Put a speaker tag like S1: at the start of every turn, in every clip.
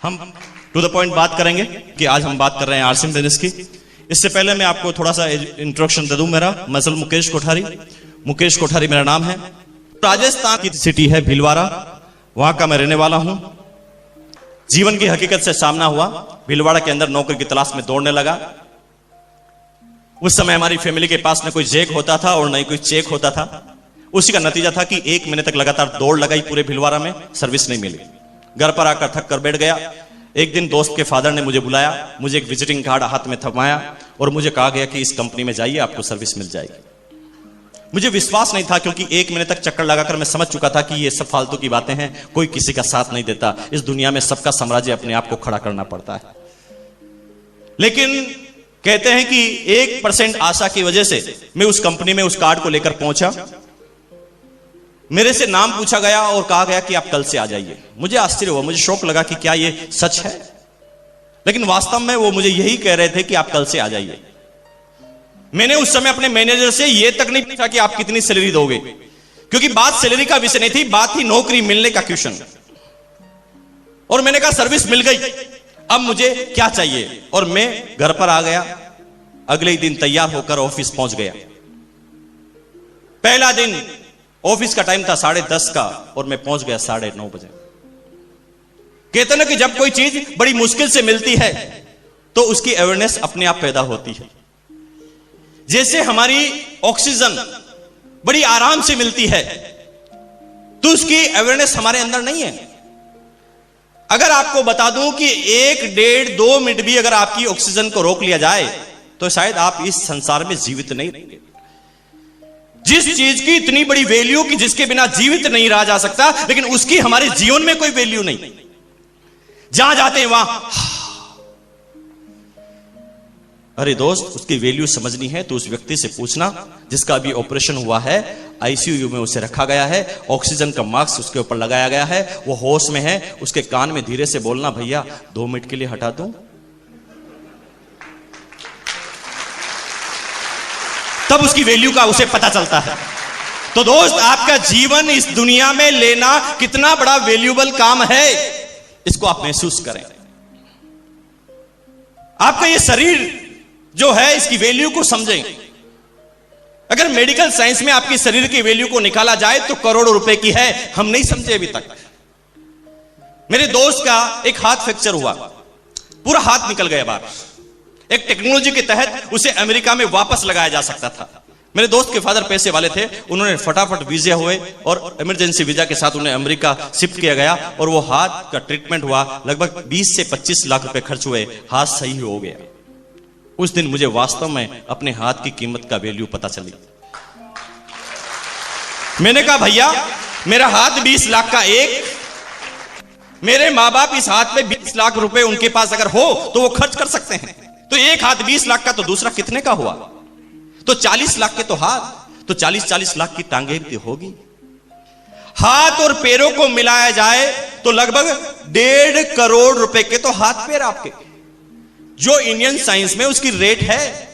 S1: हम to the point बात करेंगे कि आज हम बात कर रहे हैं आरसीएम बिजनेस की। इससे पहले मैं आपको थोड़ा सा इंट्रोडक्शन दे दूं। मेरा मसल मुकेश कोठारी मेरा नाम है। राजस्थान की सिटी है भीलवाड़ा, वहां का मैं रहने वाला हूं। जीवन की हकीकत से सामना हुआ, भीलवाड़ा के अंदर नौकरी की तलाश में दौड़ने लगा। उस समय हमारी फैमिली के पास न कोई जैक होता था और न ही कोई चेक होता था। उसी का नतीजा था कि 1 महीने तक लगातार दौड़ लगाई, पूरे भीलवाड़ा में सर्विस नहीं मिली। घर पर आकर थक कर बैठ गया। एक दिन दोस्त के फादर ने मुझे बुलाया, मुझे एक विजिटिंग कार्ड हाथ में थमाया और मुझे कहा गया कि इस कंपनी में जाइए, आपको सर्विस मिल जाएगी। मुझे विश्वास नहीं था, क्योंकि 1 महीने तक चक्कर लगाकर मैं समझ चुका था कि ये सब फालतू की बातें हैं, कोई किसी का साथ नहीं देता। इस दुनिया में सबका साम्राज्य अपने आप को खड़ा करना पड़ता है। लेकिन कहते हैं कि 1% आशा की वजह से मैं उस कंपनी में उस कार्ड को लेकर पहुंचा। मेरे से नाम पूछा गया और कहा गया कि आप कल से आ जाइए। मुझे आश्चर्य हुआ, मुझे शौक लगा कि क्या ये सच है। लेकिन वास्तव में वो मुझे यही कह रहे थे कि आप कल से आ जाइए। मैंने उस समय अपने मैनेजर से ये तक नहीं पूछा कि आप कितनी सैलरी दोगे, क्योंकि बात सैलरी का विषय नहीं थी, बात थी नौकरी मिलने का क्वेश्चन। और मैंने कहा सर्विस मिल गई, अब मुझे क्या चाहिए। और मैं घर पर आ गया। अगले ही दिन तैयार होकर ऑफिस पहुंच गया। पहला दिन ऑफिस का टाइम था 10:30 का और मैं पहुंच गया 9:30 बजे। कहते ना कि जब कोई चीज बड़ी मुश्किल से मिलती है तो उसकी अवेयरनेस अपने आप पैदा होती है। जैसे हमारी ऑक्सीजन बड़ी आराम से मिलती है तो उसकी अवेयरनेस हमारे अंदर नहीं है। अगर आपको बता दूं कि 1, 1.5, 2 मिनट भी अगर आपकी ऑक्सीजन को रोक लिया जाए तो शायद आप इस संसार में जीवित नहीं रहेंगे। जिस चीज की इतनी बड़ी वैल्यू कि जिसके बिना जीवित नहीं रहा जा सकता, लेकिन उसकी हमारे जीवन में कोई वैल्यू नहीं। जहां जाते हैं वहां अरे दोस्त, उसकी वैल्यू समझनी है तो उस व्यक्ति से पूछना जिसका अभी ऑपरेशन हुआ है, आईसीयू में उसे रखा गया है, ऑक्सीजन का मास्क उसके ऊपर लगाया गया है, वो होश में है। उसके कान में धीरे से बोलना, भैया 2 मिनट के लिए हटा दूं। तब उसकी वैल्यू का उसे पता चलता है। तो दोस्त, आपका जीवन इस दुनिया में लेना कितना बड़ा वैल्यूबल काम है, इसको आप महसूस करें। आपका ये शरीर जो है, इसकी वैल्यू को समझें। अगर मेडिकल साइंस में आपकी शरीर की वैल्यू को निकाला जाए तो करोड़ों रुपए की है। हम नहीं समझे अभी तक। मेरे दोस्त का एक हाथ फ्रैक्चर हुआ, पूरा हाथ निकल गया बाहर। एक टेक्नोलॉजी के तहत उसे अमेरिका में वापस लगाया जा सकता था। मेरे दोस्त के फादर पैसे वाले थे, उन्होंने फटाफट वीजा हुए और इमरजेंसी वीजा के साथ उन्हें अमेरिका शिफ्ट किया गया और वो हाथ का ट्रीटमेंट हुआ। लगभग 20 से 25 लाख रुपए खर्च हुए, हाथ सही हो गया। उस दिन मुझे वास्तव में अपने हाथ की कीमत का वैल्यू पता चली। मैंने कहा, भैया मेरा हाथ 20 लाख का एक, मेरे माँ बाप इस हाथ में 20 लाख रुपए उनके पास अगर हो तो वो खर्च कर सकते हैं। तो एक हाथ 20 लाख का, तो दूसरा कितने का हुआ? तो 40 लाख के तो हाथ, तो 40 लाख की टांगे भी होगी। हाथ और पैरों को मिलाया जाए तो लगभग 1.5 करोड़ रुपए के तो हाथ पैर आपके, जो इंडियन साइंस में उसकी रेट है।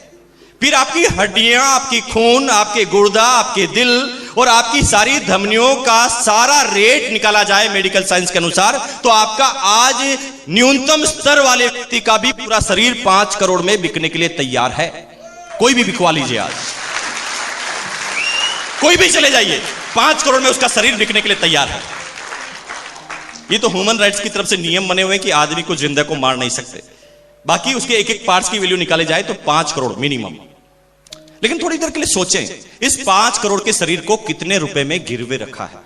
S1: फिर आपकी हड्डियां, आपकी खून, आपके गुर्दा, आपके दिल और आपकी सारी धमनियों का सारा रेट निकाला जाए मेडिकल साइंस के अनुसार, तो आपका आज न्यूनतम स्तर वाले व्यक्ति का भी पूरा शरीर 5 करोड़ में बिकने के लिए तैयार है। कोई भी बिकवा लीजिए, आज कोई भी चले जाइए, 5 करोड़ में उसका शरीर बिकने के लिए तैयार है। ये तो ह्यूमन राइट्स की तरफ से नियम बने हुए कि आदमी को जिंदा को मार नहीं सकते। बाकी उसके एक एक पार्ट्स की वैल्यू निकाले जाए तो 5 करोड़ मिनिमम। लेकिन थोड़ी देर के लिए सोचें, इस 5 करोड़ के शरीर को कितने रुपए में गिरवे रखा है।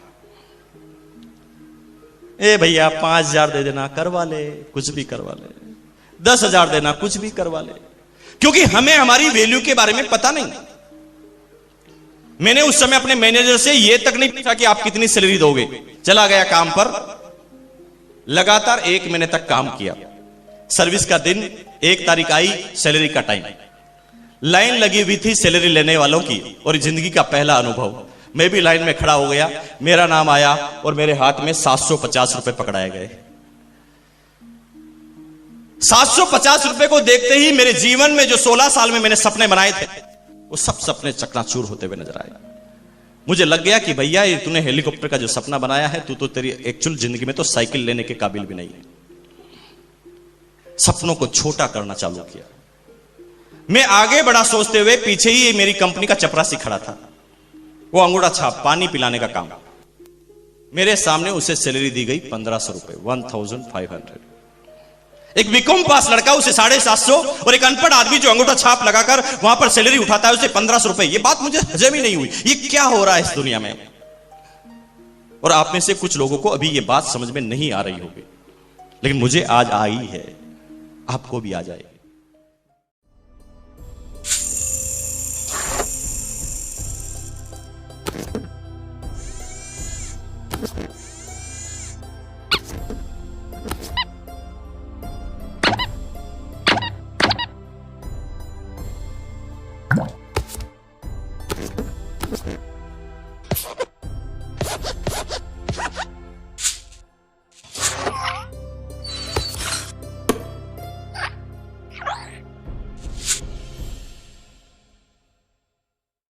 S1: ए भैया 5,000 दे देना, करवा ले, कुछ भी करवा ले। 10,000 देना, कुछ भी करवा ले, क्योंकि हमें हमारी वैल्यू के बारे में पता नहीं। मैंने उस समय अपने मैनेजर से यह तक नहीं पूछा कि आप कितनी सैलरी दोगे। चला गया काम पर, लगातार 1 महीने तक काम किया। सर्विस का दिन, 1 तारीख आई, सैलरी का टाइम। लाइन लगी हुई थी सैलरी लेने वालों की, और जिंदगी का पहला अनुभव। मैं भी लाइन में खड़ा हो गया, मेरा नाम आया और मेरे हाथ में 750 रुपए पकड़ाए गए। 750 रुपए को देखते ही मेरे जीवन में जो 16 साल में मैंने सपने बनाए थे, वो सब सपने चकनाचूर होते हुए नजर आए। मुझे लग गया कि भैया ये तूने हेलीकॉप्टर का जो सपना बनाया है, तू तो तेरी एक्चुअल जिंदगी में तो साइकिल लेने के काबिल भी नहीं है। सपनों को छोटा करना चालू किया। मैं आगे बड़ा सोचते हुए पीछे ही मेरी कंपनी का चपरासी खड़ा था, वो अंगूठा छाप पानी पिलाने का काम। मेरे सामने उसे सैलरी दी गई 1500 रुपए, 1500। एक बीकॉम पास लड़का उसे 750 और एक अनपढ़ आदमी जो अंगूठा छाप लगाकर वहां पर सैलरी उठाता है उसे 1500 रुपए। ये बात मुझे हजम ही नहीं हुई, ये क्या हो रहा है इस दुनिया में। और आप में से कुछ लोगों को अभी ये बात समझ में नहीं आ रही होगी, लेकिन मुझे आज आई है, आपको भी आ जाए।